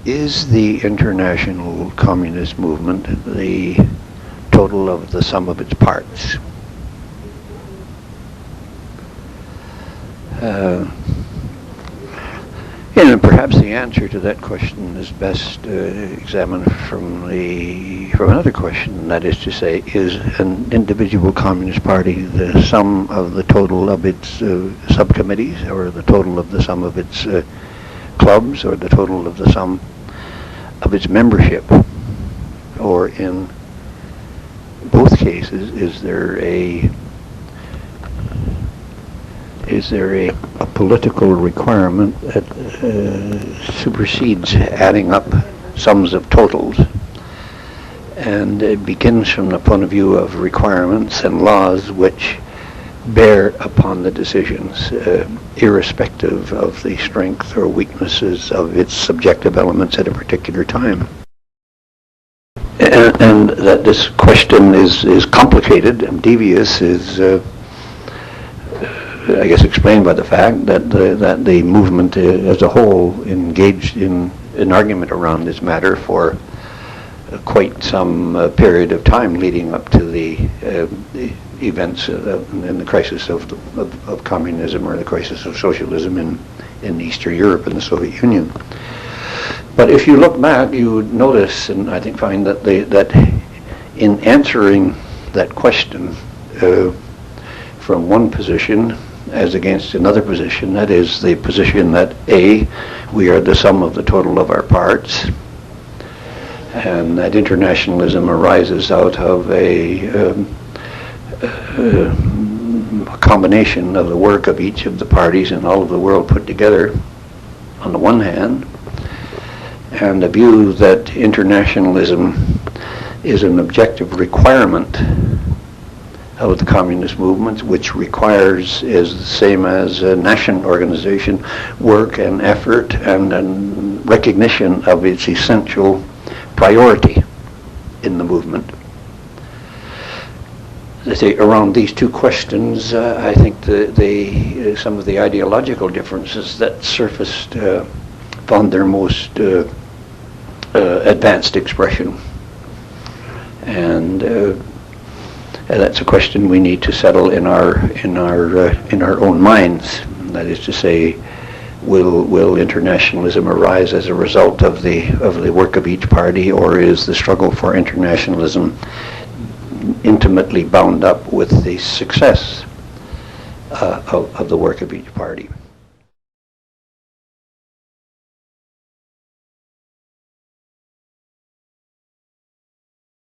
Is the international communist movement the total of the sum of its parts? And perhaps the answer to that question is best examined from another question. That is to say, is an individual communist party the sum of the total of its subcommittees, or the total of the sum of its clubs, or the total of the sum of its membership? Or in both cases, is there a political requirement that supersedes adding up sums of totals, and it begins from the point of view of requirements and laws which bear upon the decisions, irrespective of the strength or weaknesses of its subjective elements at a particular time? And that this question is complicated and devious is I guess explained by the fact that the movement as a whole engaged in an argument around this matter for quite some period of time leading up to the events in the crisis of communism, or the crisis of socialism in Eastern Europe and the Soviet Union. But if you look back, you would notice, and I think find that that in answering that question from one position as against another position, that is the position that A, we are the sum of the total of our parts, and that internationalism arises out of a combination of the work of each of the parties and all of the world put together on the one hand, and the view that internationalism is an objective requirement of the communist movement, which requires, is the same as a national organization, work and effort and recognition of its essential priority in the movement. Let's say around these two questions, I think some of the ideological differences that surfaced found their most advanced expression, and that's a question we need to settle in our own minds. That is to say, will internationalism arise as a result of the work of each party, or is the struggle for internationalism intimately bound up with the success of the work of each party?